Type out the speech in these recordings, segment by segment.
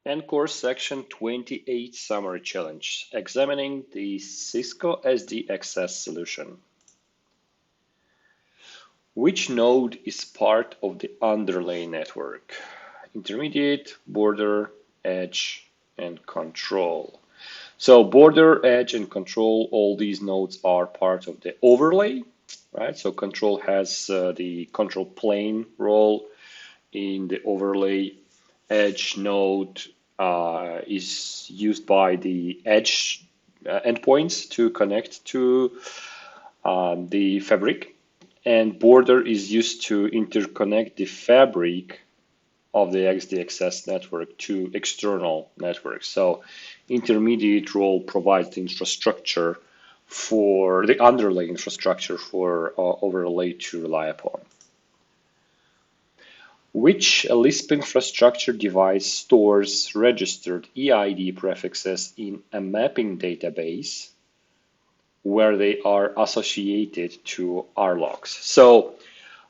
ENCOR Section 28 Summary Challenge, examining the Cisco SRX Solution. Which node is part of the underlay network? Intermediate, border, edge, and control. So border, edge, and control, all these nodes are part of the overlay, right? So control has the control plane role in the overlay. Edge node is used by the edge endpoints to connect to the fabric, and border is used to interconnect the fabric of the XDXS network to external networks. So intermediate role provides the infrastructure for the underlay infrastructure for overlay to rely upon. Which Lisp infrastructure device stores registered EID prefixes in a mapping database where they are associated to RLOCs? So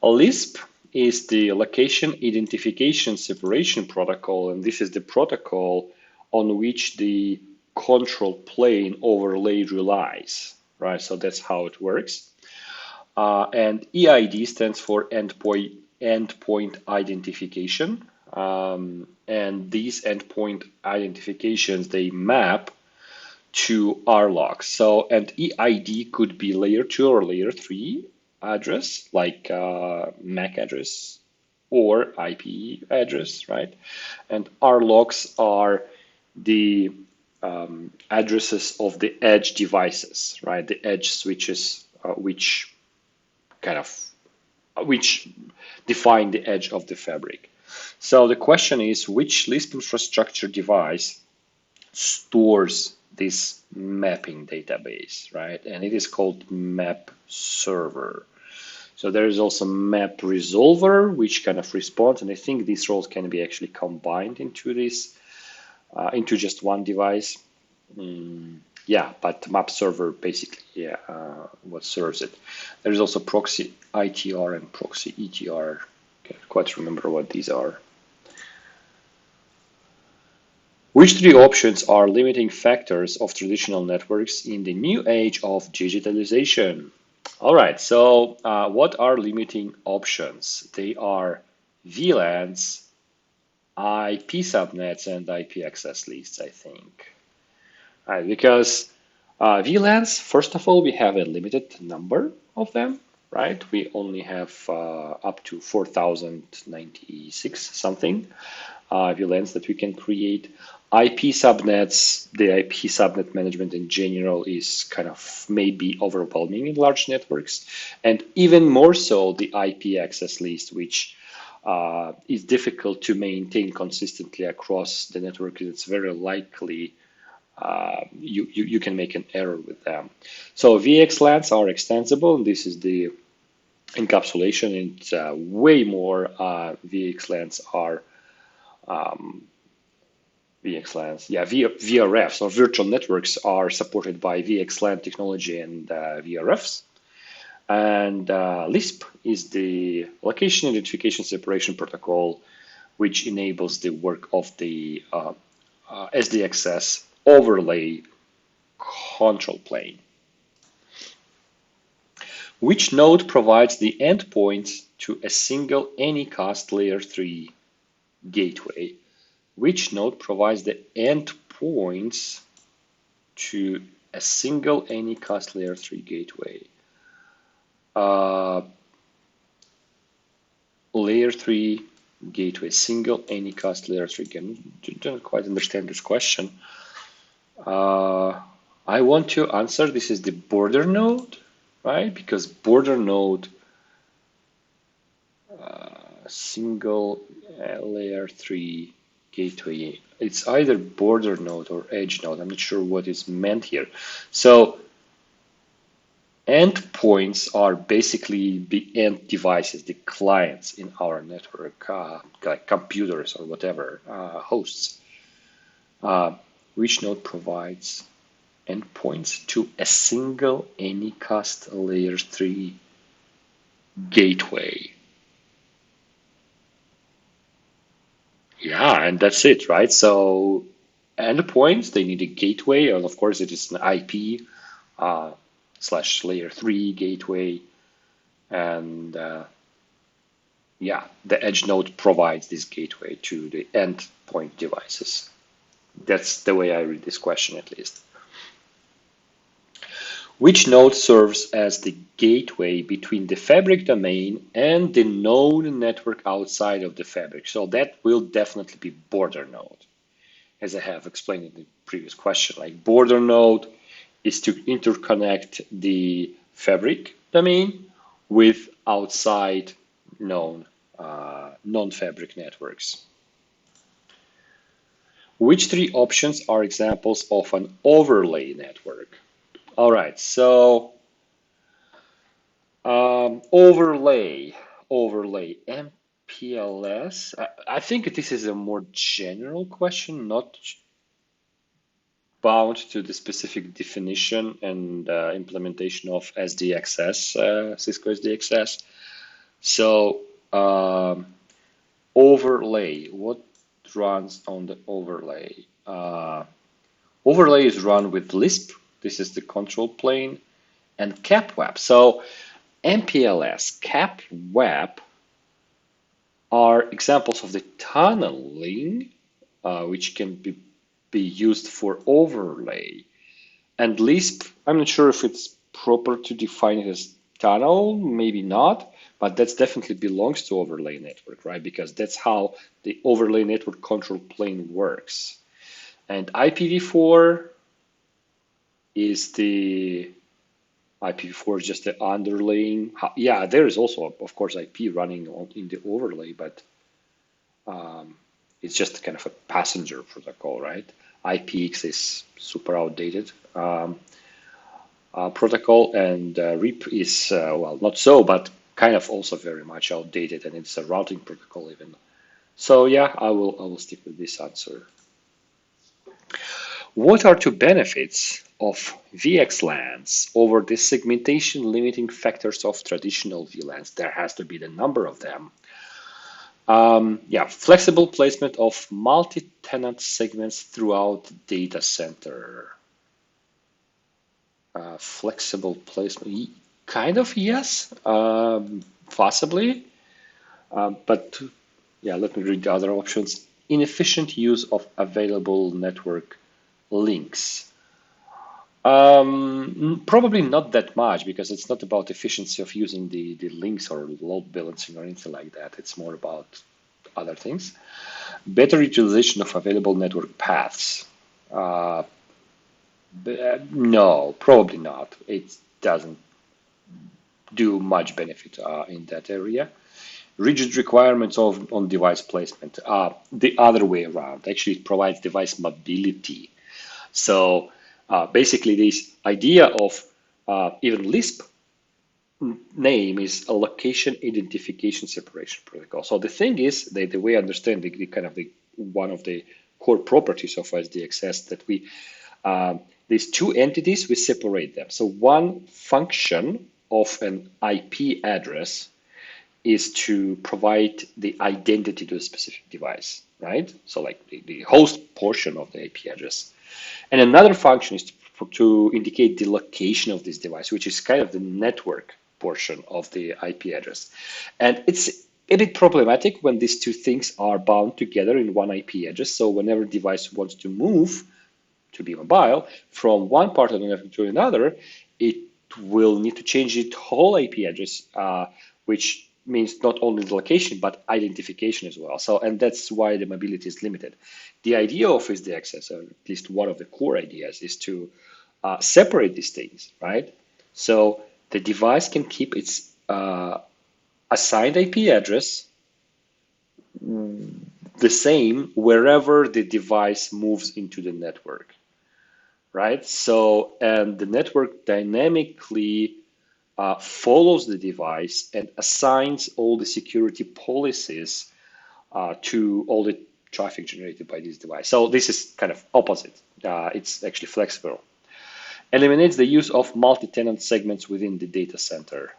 a Lisp is the location identification separation protocol, and this is the protocol on which the control plane overlay relies, right? So that's how it works. And EID stands for endpoint identification. And these endpoint identifications, they map to RLOCs. So, and EID could be layer 2 or layer 3 address, like MAC address or IP address, right? And RLOCs are the addresses of the edge devices, right? The edge switches, which define the edge of the fabric. So the question is, which Lisp infrastructure device stores this mapping database, right? And it is called map server. So there is also map resolver, which kind of responds, and I think these roles can be actually combined into this, into just one device. Yeah, but map server basically, what serves it. There is also proxy ITR and proxy ETR. Can't quite remember what these are. Which three options are limiting factors of traditional networks in the new age of digitalization? All right, so what are limiting options? They are VLANs, IP subnets, and IP access lists, I think. Right, because VLANs, first of all, we have a limited number of them, right? We only have up to 4,096 something VLANs that we can create. IP subnets, the IP subnet management in general is kind of maybe overwhelming in large networks, and even more so the IP access list, which is difficult to maintain consistently across the network. It's very likely you can make an error with them. So VXLANs are extensible, and this is the encapsulation. It's way more VXLANs are VXLANs. Yeah, VRFs or virtual networks are supported by VXLAN technology and VRFs. And Lisp is the location identification separation protocol, which enables the work of the SDXS overlay control plane. Which node provides the endpoints to a single Anycast layer 3 gateway? Which node provides the endpoints to a single Anycast layer 3 gateway? Layer 3 gateway, single Anycast layer 3. I don't quite understand this question. I want to answer this is the border node, right? Because border node, single layer 3 gateway, it's either border node or edge node. I'm not sure what is meant here. So endpoints are basically the end devices, the clients in our network, like computers or whatever, hosts. Which node provides endpoints to a single Anycast layer 3 gateway? Yeah, and that's it, right? So endpoints, they need a gateway, and of course it is an IP slash layer 3 gateway, and yeah, the edge node provides this gateway to the endpoint devices. That's the way I read this question, at least. Which node serves as the gateway between the fabric domain and the known network outside of the fabric? So that will definitely be border node, as I have explained in the previous question. Like border node is to interconnect the fabric domain with outside known non-fabric networks. Which three options are examples of an overlay network? All right, so overlay, MPLS. I think this is a more general question, not bound to the specific definition and implementation of SDXS, Cisco SDXS. So overlay, what runs on the overlay? Overlay is run with Lisp. This is the control plane, and CapWeb. So MPLS, CapWeb are examples of the tunneling, which can be used for overlay. And Lisp, I'm not sure if it's proper to define it as tunnel, maybe not, but that definitely belongs to overlay network, right? Because that's how the overlay network control plane works. And IPv4 is the IPv4 is just the underlying. Yeah, there is also, of course, IP running in the overlay, but it's just kind of a passenger protocol, right? IPX is super outdated protocol, and RIP is, well, not so, but kind of also very much outdated, and it's a routing protocol even. So yeah, I will stick with this answer. What are two benefits of VXLANs over the segmentation limiting factors of traditional VLANs? There has to be the number of them. Yeah, flexible placement of multi-tenant segments throughout the data center. Flexible placement, kind of, yes, possibly. But yeah, let me read the other options. Inefficient use of available network links. Probably not that much, because it's not about efficiency of using the links or load balancing or anything like that. It's more about other things. Better utilization of available network paths. No, probably not. It doesn't do much benefit in that area. Rigid requirements on device placement. The other way around. Actually, it provides device mobility. So basically, this idea of even Lisp name is a location identification separation protocol. So the thing is, the way I understand the kind of the one of the core properties of SDXS that we these two entities, we separate them. So one function of an IP address is to provide the identity to a specific device, right? So like the host portion of the IP address. And another function is to indicate the location of this device, which is kind of the network portion of the IP address. And it's a bit problematic when these two things are bound together in one IP address. So whenever device wants to move to be mobile from one part of the network to another, it will need to change its whole IP address, which means not only the location, but identification as well. So, and that's why the mobility is limited. The idea of SDXS, or at least one of the core ideas, is to separate these things, right? So the device can keep its assigned IP address the same wherever the device moves into the network, right? So, and the network dynamically follows the device and assigns all the security policies to all the traffic generated by this device. So this is kind of opposite. It's actually flexible. Eliminates the use of multi-tenant segments within the data center.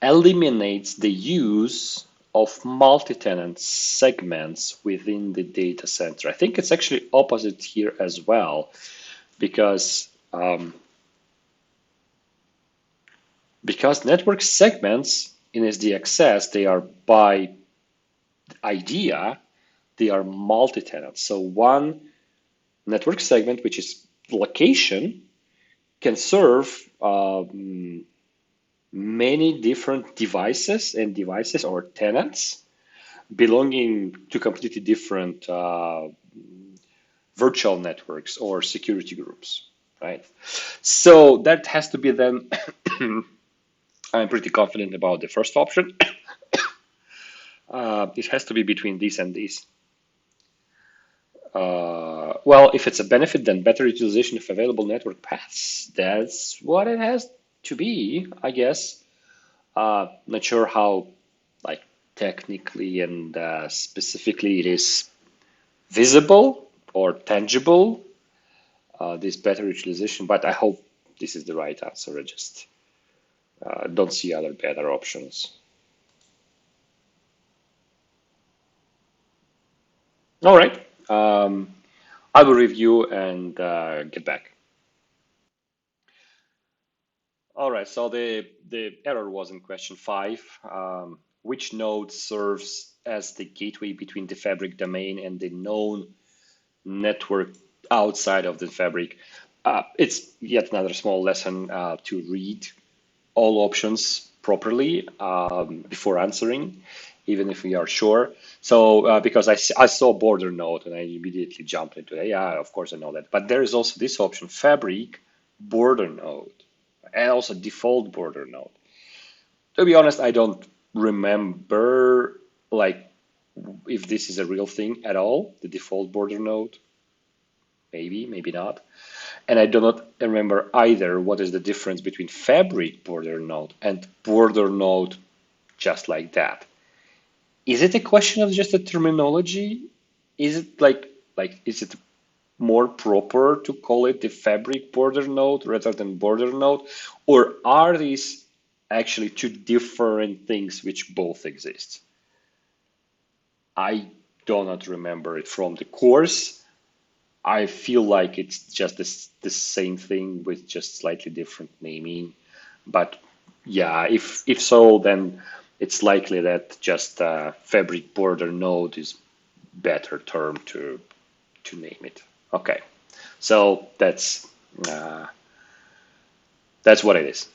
Eliminates the use of multi-tenant segments within the data center. I think it's actually opposite here as well, because network segments in SDXS, they are by idea, they are multi-tenant. So one network segment, which is location, can serve many different devices or tenants belonging to completely different virtual networks or security groups, right? So that has to be then, I'm pretty confident about the first option. It has to be between these and these. Well, if it's a benefit, then better utilization of available network paths. That's what it has to be, I guess. Not sure how, like, technically and specifically it is visible or tangible, this better utilization, but I hope this is the right answer. I just don't see other better options. All right. I will review and get back. All right, so the error was in question 5. Which node serves as the gateway between the fabric domain and the known network outside of the fabric? It's yet another small lesson to read all options properly before answering, even if we are sure. So because I saw border node and I immediately jumped into it. Yeah, of course I know that. But there is also this option, fabric border node, and also default border node. To be honest, I don't remember like if this is a real thing at all, the default border node. Maybe, maybe not. And I do not remember either what is the difference between fabric border node and border node just like that. Is it a question of just a terminology? Is it is it more proper to call it the fabric border node rather than border node? Or are these actually two different things which both exist? I do not remember it from the course. I feel like it's just the same thing with just slightly different naming. But yeah, if so, then it's likely that just fabric border node is better term to name it. Okay, so that's what it is.